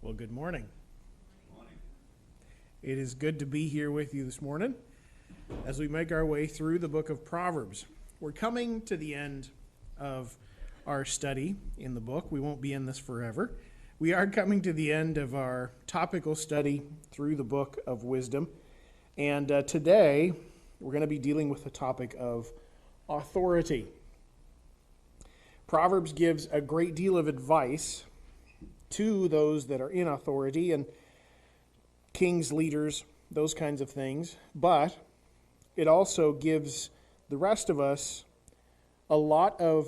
Well, good morning. It is good to be here with you this morning as we make our way through the book of Proverbs. We're coming to the end of our study in the book. We won't be in this forever. We are coming to the end of our topical study through the book of wisdom. And today, we're going to be dealing with the topic of authority. Proverbs gives a great deal of advice to those that are in authority and kings, leaders, those kinds of things. But it also gives the rest of us a lot of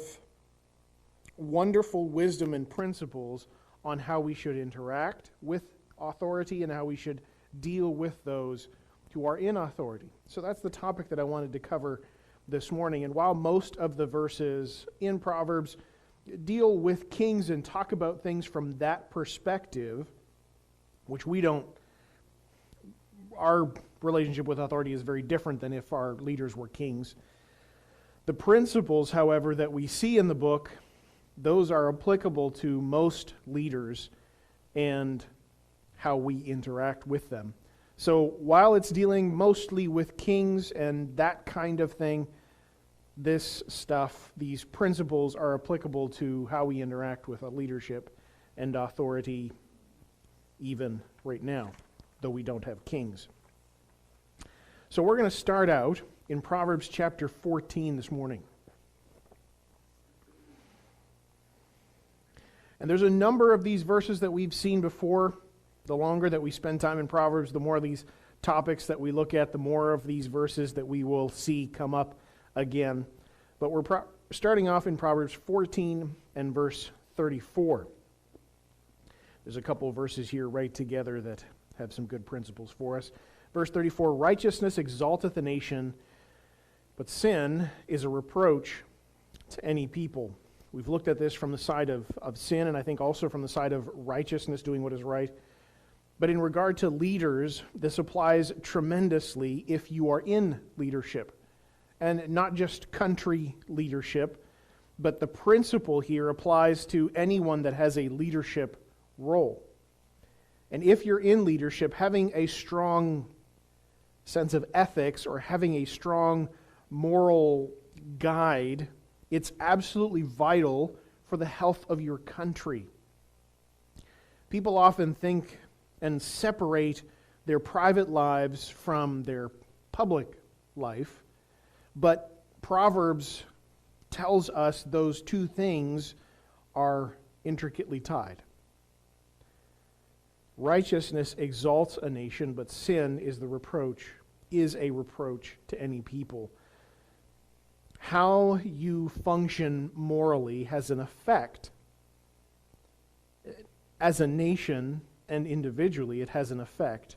wonderful wisdom and principles on how we should interact with authority and how we should deal with those who are in authority. So that's the topic that I wanted to cover this morning. And while most of the verses in Proverbs deal with kings and talk about things from that perspective, which we don't, our relationship with authority is very different than if our leaders were kings. The principles, however, that we see in the book, those are applicable to most leaders and how we interact with them. So while it's dealing mostly with kings and that kind of thing, this stuff, these principles are applicable to how we interact with a leadership and authority even right now, though we don't have kings. So we're going to start out in Proverbs chapter 14 this morning. And there's a number of these verses that we've seen before. The longer that we spend time in Proverbs, the more of these topics that we look at, the more of these verses that we will see come up again. But we're starting off in Proverbs 14 and verse 34. There's a couple of verses here right together that have some good principles for us. Verse 34, righteousness exalteth a nation, but sin is a reproach to any people. We've looked at this from the side of sin, and I think also from the side of righteousness, doing what is right. But in regard to leaders, this applies tremendously if you are in leadership. And not just country leadership, but the principle here applies to anyone that has a leadership role. And if you're in leadership, having a strong sense of ethics or having a strong moral guide, it's absolutely vital for the health of your country. People often think and separate their private lives from their public life, but Proverbs tells us those two things are intricately tied. Righteousness exalts a nation, but sin is a reproach to any people. How you function morally has an effect. As a nation and individually, it has an effect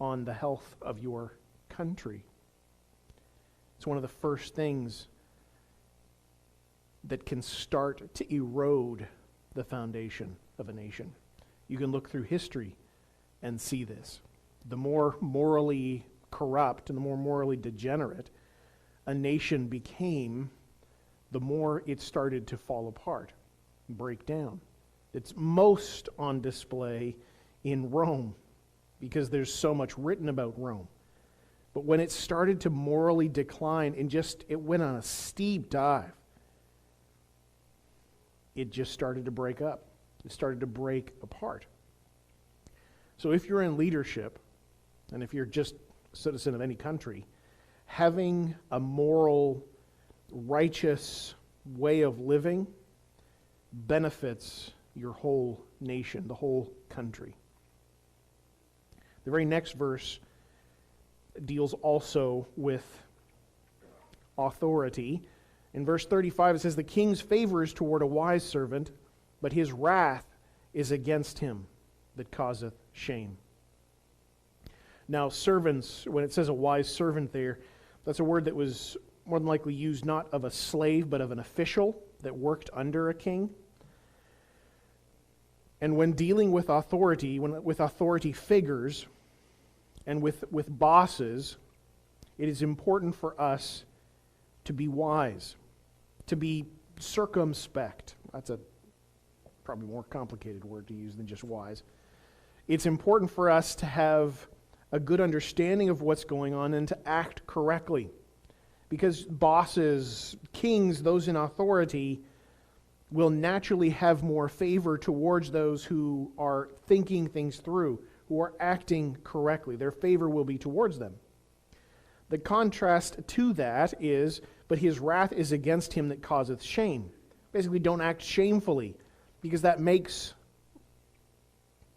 on the health of your country. It's one of the first things that can start to erode the foundation of a nation. You can look through history and see this. The more morally corrupt and the more morally degenerate a nation became, the more it started to fall apart, break down. It's most on display in Rome because there's so much written about Rome. But when it started to morally decline and it went on a steep dive, it just started to break up. It started to break apart. So if you're in leadership, and if you're just a citizen of any country, having a moral, righteous way of living benefits your whole nation, the whole country. The very next verse deals also with authority. In verse 35 it says, the king's favor is toward a wise servant, but his wrath is against him that causeth shame. Now servants, when it says a wise servant there, that's a word that was more than likely used not of a slave, but of an official that worked under a king. And when dealing with authority, with authority figures, and with bosses, it is important for us to be wise, to be circumspect. That's a probably more complicated word to use than just wise. It's important for us to have a good understanding of what's going on and to act correctly. Because bosses, kings, those in authority will naturally have more favor towards those who are thinking things through, who are acting correctly. Their favor will be towards them. The contrast to that is, but his wrath is against him that causeth shame. Basically, don't act shamefully, because that makes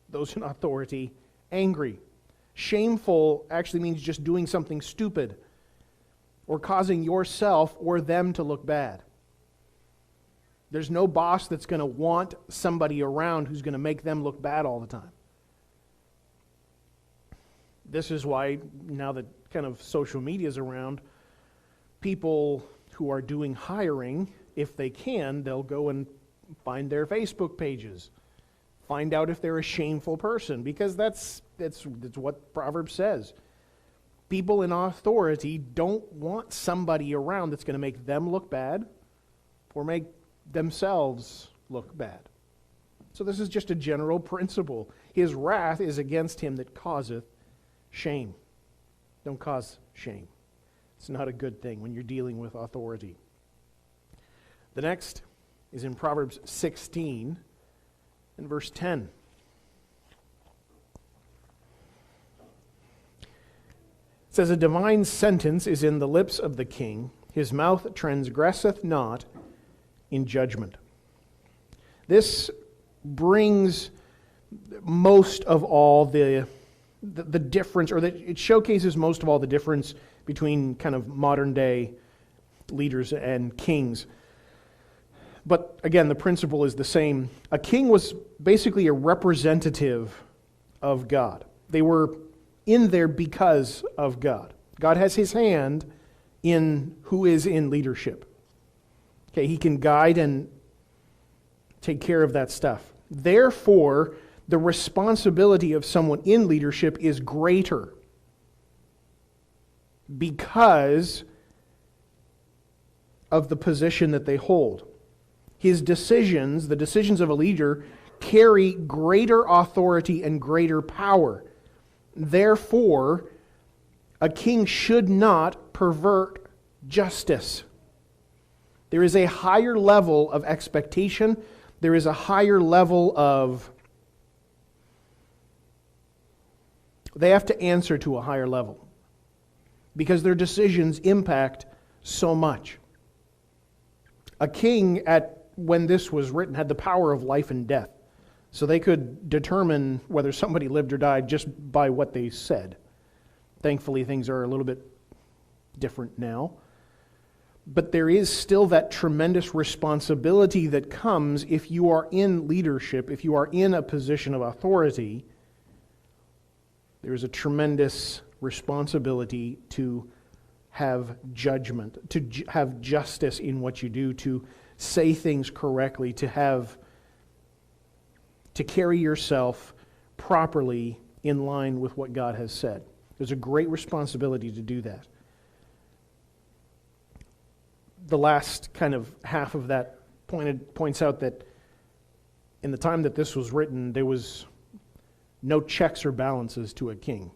those in authority angry. Shameful actually means just doing something stupid or causing yourself or them to look bad. There's no boss that's going to want somebody around who's going to make them look bad all the time. This is why, now that kind of social media is around, people who are doing hiring, if they can, they'll go and find their Facebook pages. Find out if they're a shameful person, because that's what Proverbs says. People in authority don't want somebody around that's going to make them look bad or make themselves look bad. So this is just a general principle. His wrath is against him that causeth shame. Don't cause shame. It's not a good thing when you're dealing with authority. The next is in Proverbs 16 and verse 10. It says, "A divine sentence is in the lips of the king. His mouth transgresseth not in judgment." This brings most of all the difference, or it showcases most of all the difference between kind of modern day leaders and kings. But again, the principle is the same. A king was basically a representative of God. They were in there because of God. God has his hand in who is in leadership. Okay, he can guide and take care of that stuff. Therefore, the responsibility of someone in leadership is greater because of the position that they hold. His decisions, the decisions of a leader, carry greater authority and greater power. Therefore, a king should not pervert justice. There is a higher level of expectation. There is a higher level of... They have to answer to a higher level because their decisions impact so much. A king, when this was written, had the power of life and death. So they could determine whether somebody lived or died just by what they said. Thankfully, things are a little bit different now. But there is still that tremendous responsibility that comes if you are in leadership, if you are in a position of authority. There is a tremendous responsibility to have judgment, to have justice in what you do, to say things correctly, to carry yourself properly in line with what God has said. There's a great responsibility to do that. The last kind of half of that points out that in the time that this was written, there was no checks or balances to a king.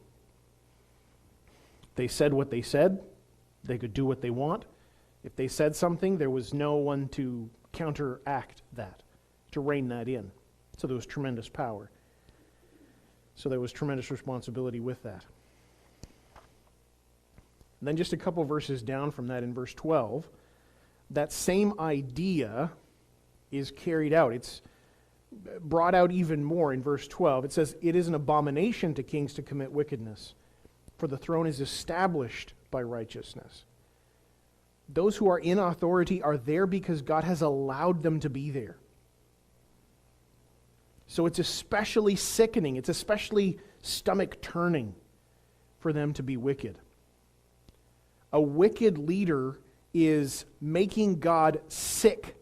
They said what they said. They could do what they want. If they said something, there was no one to counteract that, to rein that in. So there was tremendous power. So there was tremendous responsibility with that. And then just a couple verses down from that in verse 12, that same idea is carried out. It's brought out even more in verse 12. It says, "It is an abomination to kings to commit wickedness, for the throne is established by righteousness." Those who are in authority are there because God has allowed them to be there. So it's especially sickening, it's especially stomach-turning for them to be wicked. A wicked leader is making God sick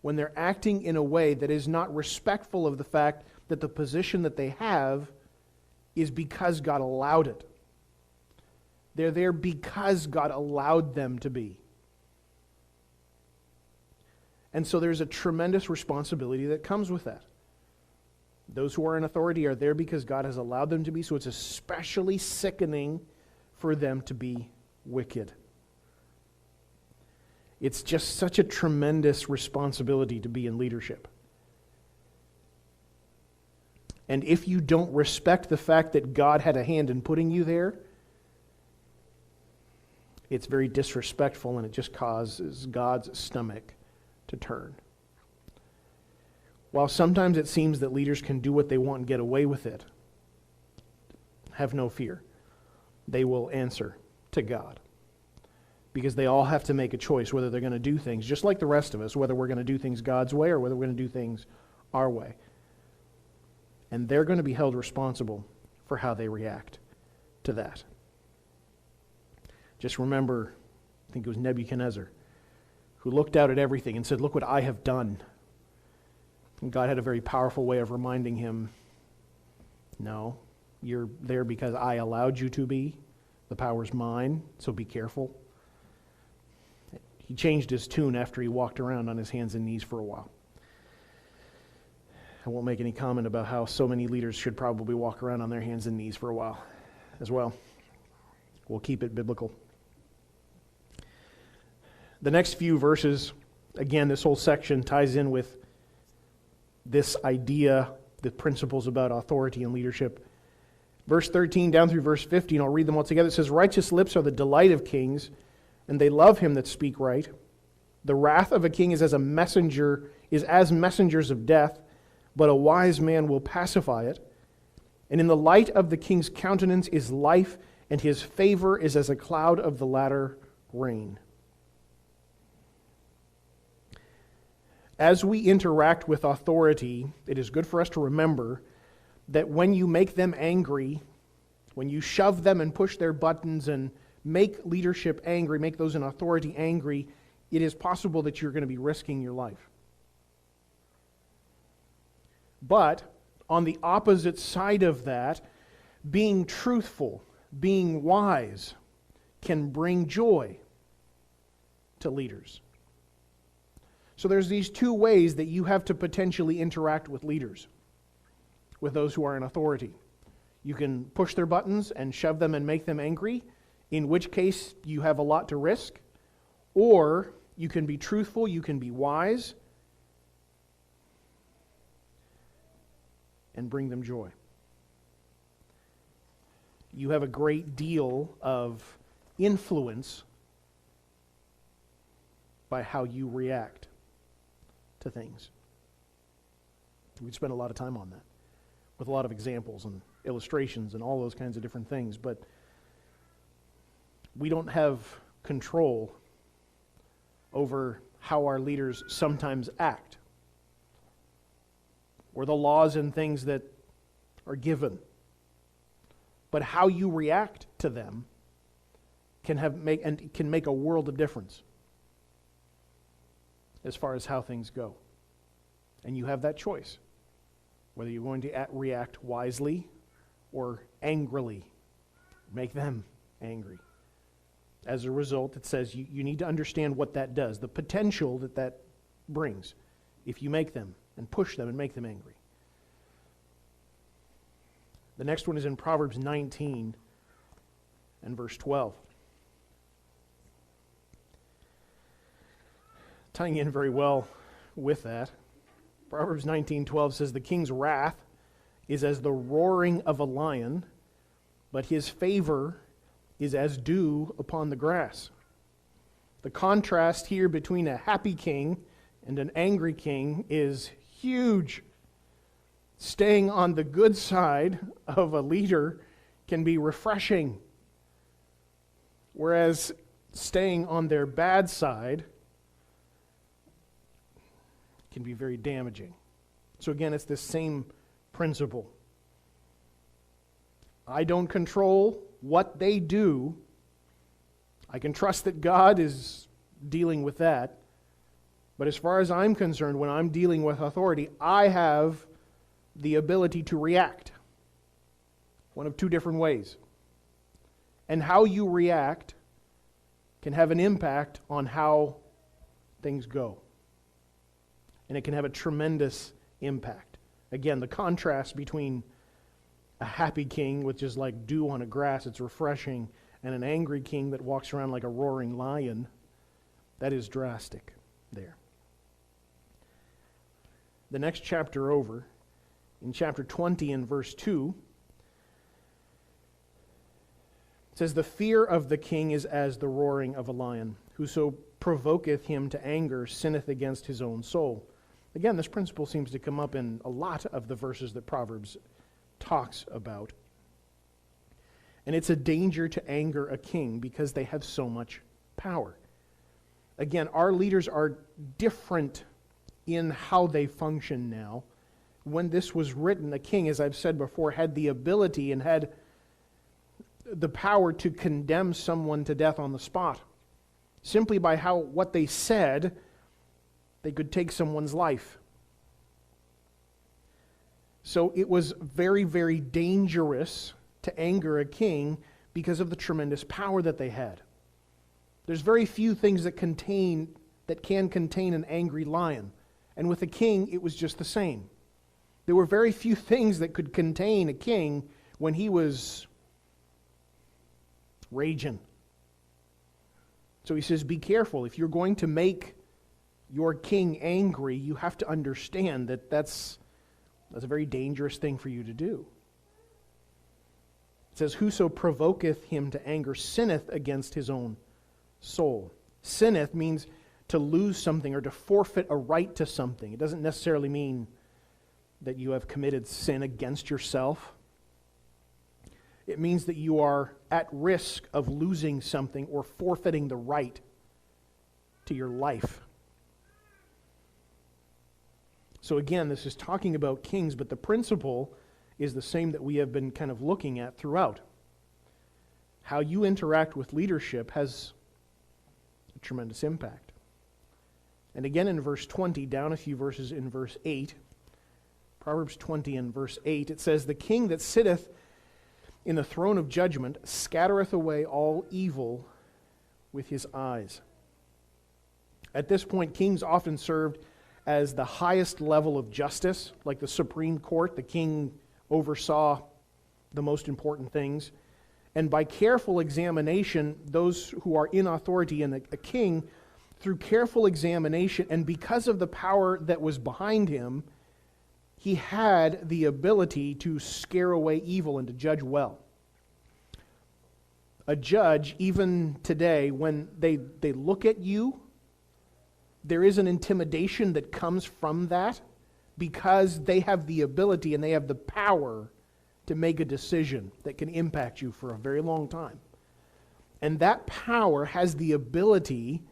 when they're acting in a way that is not respectful of the fact that the position that they have is because God allowed it. They're there because God allowed them to be. And so there's a tremendous responsibility that comes with that. Those who are in authority are there because God has allowed them to be, so it's especially sickening for them to be wicked. It's just such a tremendous responsibility to be in leadership. And if you don't respect the fact that God had a hand in putting you there, it's very disrespectful, and it just causes God's stomach to turn. While sometimes it seems that leaders can do what they want and get away with it, have no fear. They will answer to God. Because they all have to make a choice whether they're going to do things, just like the rest of us, whether we're going to do things God's way or whether we're going to do things our way. And they're going to be held responsible for how they react to that. Just remember, I think it was Nebuchadnezzar, who looked out at everything and said, "Look what I have done." And God had a very powerful way of reminding him, "No, you're there because I allowed you to be. The power's mine, so be careful." He changed his tune after he walked around on his hands and knees for a while. I won't make any comment about how so many leaders should probably walk around on their hands and knees for a while as well. We'll keep it biblical. The next few verses, again, this whole section ties in with this idea, the principles about authority and leadership. Verse 13 down through verse 15, I'll read them all together. It says, "Righteous lips are the delight of kings, and they love him that speak right. The wrath of a king is as messengers of death, but a wise man will pacify it. And in the light of the king's countenance is life, and his favor is as a cloud of the latter rain." As we interact with authority, it is good for us to remember that when you make them angry, when you shove them and push their buttons and make leadership angry, make those in authority angry, it is possible that you're going to be risking your life. But on the opposite side of that, being truthful, being wise, can bring joy to leaders. So there's these two ways that you have to potentially interact with leaders, with those who are in authority. You can push their buttons and shove them and make them angry, in which case you have a lot to risk. Or you can be truthful, you can be wise, and bring them joy. You have a great deal of influence by how you react to things. We'd spend a lot of time on that, with a lot of examples and illustrations and all those kinds of different things, but we don't have control over how our leaders sometimes act, or the laws and things that are given. But how you react to them can make a world of difference as far as how things go. And you have that choice, whether you're going to react wisely or angrily, make them angry. As a result, it says you need to understand what that does, the potential that brings if you make them and push them and make them angry. The next one is in Proverbs 19 and verse 12. Tying in very well with that, Proverbs 19:12 says, "The king's wrath is as the roaring of a lion, but his favor is as dew upon the grass." The contrast here between a happy king and an angry king is huge. Staying on the good side of a leader can be refreshing, whereas staying on their bad side can be very damaging. So again, it's this same principle. I don't control what they do. I can trust that God is dealing with that. But as far as I'm concerned, when I'm dealing with authority, I have the ability to react. One of two different ways. And how you react can have an impact on how things go. And it can have a tremendous impact. Again, the contrast between a happy king, which is like dew on a grass, it's refreshing, and an angry king that walks around like a roaring lion, that is drastic there. The next chapter over, in chapter 20 and verse 2, it says, "The fear of the king is as the roaring of a lion. Whoso provoketh him to anger sinneth against his own soul." Again, this principle seems to come up in a lot of the verses that Proverbs talks about. And it's a danger to anger a king because they have so much power. Again, our leaders are different in how they function now. When this was written, a king, as I've said before, had the ability and had the power to condemn someone to death on the spot. Simply by what they said, they could take someone's life. So it was very, very dangerous to anger a king because of the tremendous power that they had. There's very few things that can contain an angry lion. And with a king, it was just the same. There were very few things that could contain a king when he was raging. So he says, be careful. If you're going to make your king angry, you have to understand that that's a very dangerous thing for you to do. It says, "Whoso provoketh him to anger sinneth against his own soul." Sinneth means to lose something or to forfeit a right to something. It doesn't necessarily mean that you have committed sin against yourself. It means that you are at risk of losing something or forfeiting the right to your life. So again, this is talking about kings, but the principle is the same that we have been kind of looking at throughout. How you interact with leadership has a tremendous impact. And again in verse 20, down a few verses in verse 8, Proverbs 20 and verse 8, it says, "The king that sitteth in the throne of judgment scattereth away all evil with his eyes." At this point, kings often served as the highest level of justice, like the Supreme Court. The king oversaw the most important things. And by careful examination, those who are in authority and a king, through careful examination, and because of the power that was behind him, he had the ability to scare away evil and to judge well. A judge, even today, when they look at you, there is an intimidation that comes from that because they have the ability and they have the power to make a decision that can impact you for a very long time. And that power has the ability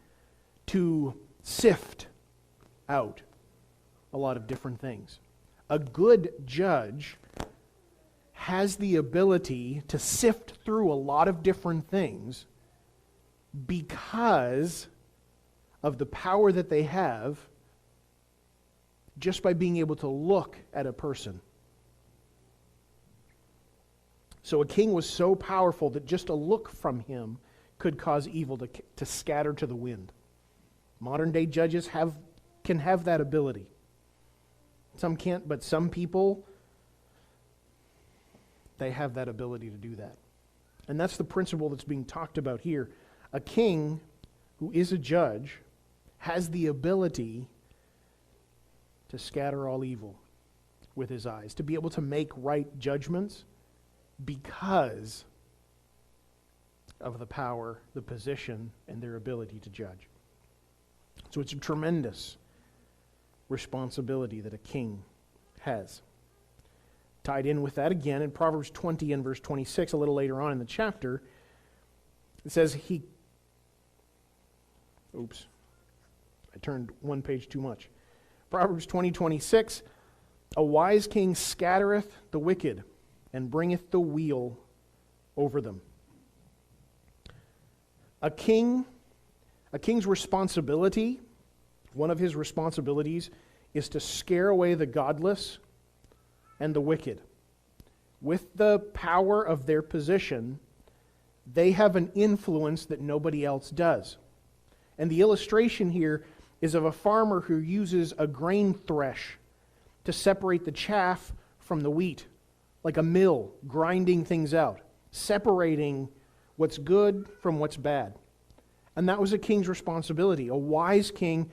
to sift out a lot of different things. A good judge has the ability to sift through a lot of different things because of the power that they have just by being able to look at a person. So a king was so powerful that just a look from him could cause evil to scatter to the wind. Modern day judges can have that ability. Some can't, but some people, they have that ability to do that. And that's the principle that's being talked about here. A king who is a judge has the ability to scatter all evil with his eyes, to be able to make right judgments because of the power, the position, and their ability to judge. So it's a tremendous responsibility that a king has. Tied in with that again in Proverbs 20 and verse 26, a little later on in the chapter, it says I turned one page too much. Proverbs 20:26, "A wise king scattereth the wicked, and bringeth the weal over them." A king's responsibility, one of his responsibilities, is to scare away the godless and the wicked. With the power of their position, they have an influence that nobody else does. And the illustration here is of a farmer who uses a grain thresh to separate the chaff from the wheat, like a mill grinding things out, separating what's good from what's bad. And that was a king's responsibility. A wise king,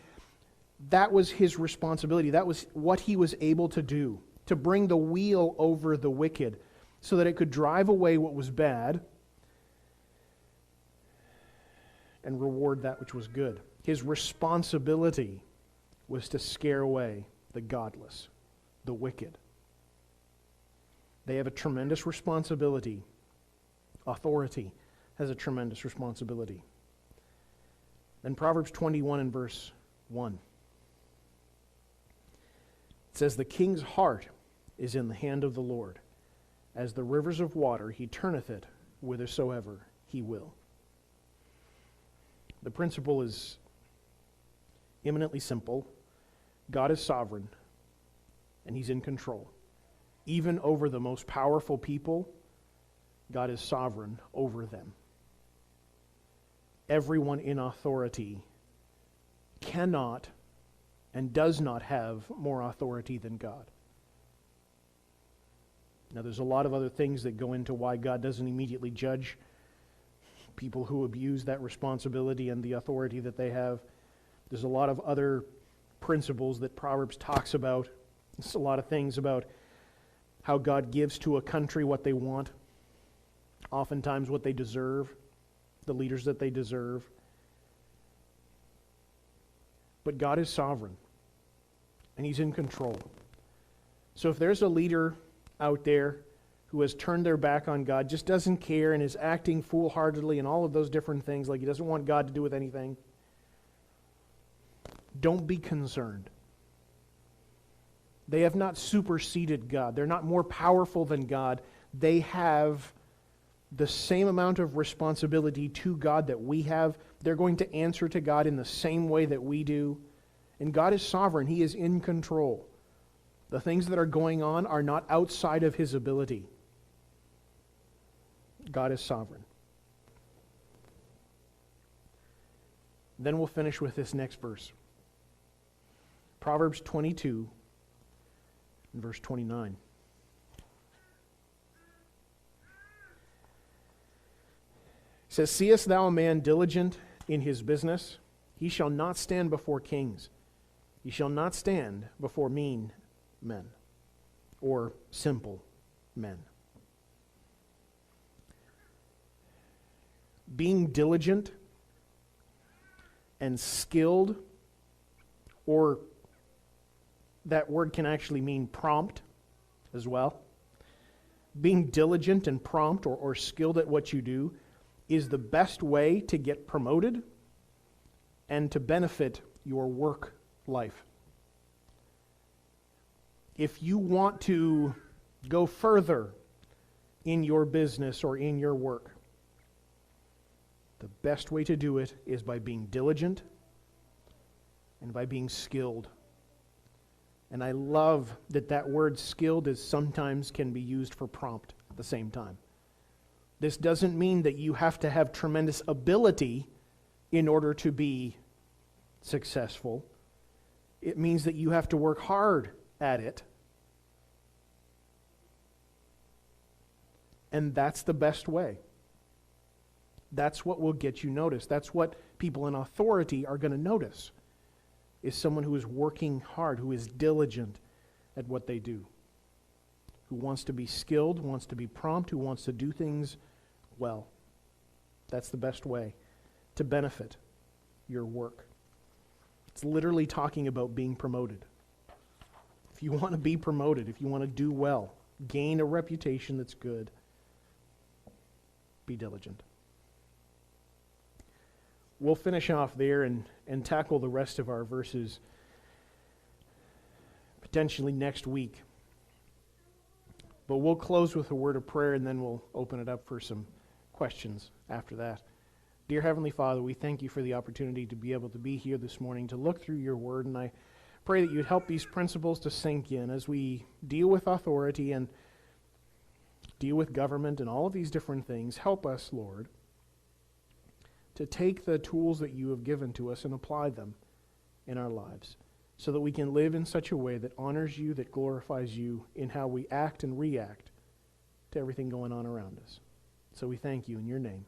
that was his responsibility. That was what he was able to do, to bring the wheel over the wicked so that it could drive away what was bad and reward that which was good. His responsibility was to scare away the godless, the wicked. They have a tremendous responsibility. Authority has a tremendous responsibility. Then Proverbs 21 and verse 1. It says, "The king's heart is in the hand of the Lord. As the rivers of water, he turneth it whithersoever he will." The principle is eminently simple. God is sovereign, and he's in control. Even over the most powerful people, God is sovereign over them. Everyone in authority cannot and does not have more authority than God. Now, there's a lot of other things that go into why God doesn't immediately judge people who abuse that responsibility and the authority that they have. There's a lot of other principles that Proverbs talks about. There's a lot of things about how God gives to a country what they want, oftentimes what they deserve, the leaders that they deserve. But God is sovereign, and he's in control. So if there's a leader out there who has turned their back on God, just doesn't care and is acting foolhardily and all of those different things, like he doesn't want God to do with anything, don't be concerned. They have not superseded God. They're not more powerful than God. They have the same amount of responsibility to God that we have. They're going to answer to God in the same way that we do. And God is sovereign. He is in control. The things that are going on are not outside of his ability. God is sovereign. Then we'll finish with this next verse. Proverbs 22 and verse 29. It says, "Seest thou a man diligent in his business? He shall not stand before kings. He shall not stand before mean men," or simple men. Being diligent and skilled, or that word can actually mean prompt as well. Being diligent and prompt or skilled at what you do is the best way to get promoted and to benefit your work life. If you want to go further in your business or in your work, the best way to do it is by being diligent and by being skilled. And I love that that word skilled is sometimes can be used for prompt at the same time. This doesn't mean that you have to have tremendous ability in order to be successful. It means that you have to work hard at it. And that's the best way. That's what will get you noticed. That's what people in authority are going to notice, is someone who is working hard, who is diligent at what they do, who wants to be skilled, wants to be prompt, who wants to do things well. That's the best way to benefit your work. It's literally talking about being promoted. If you want to be promoted, if you want to do well, gain a reputation that's good, be diligent. We'll finish off there and tackle the rest of our verses potentially next week. But we'll close with a word of prayer, and then we'll open it up for some questions after that. Dear Heavenly Father, we thank you for the opportunity to be able to be here this morning, to look through your word, and I pray that you'd help these principles to sink in as we deal with authority and deal with government and all of these different things. Help us, Lord, to take the tools that you have given to us and apply them in our lives. so that we can live in such a way that honors you, that glorifies you in how we act and react to everything going on around us. So we thank you in your name.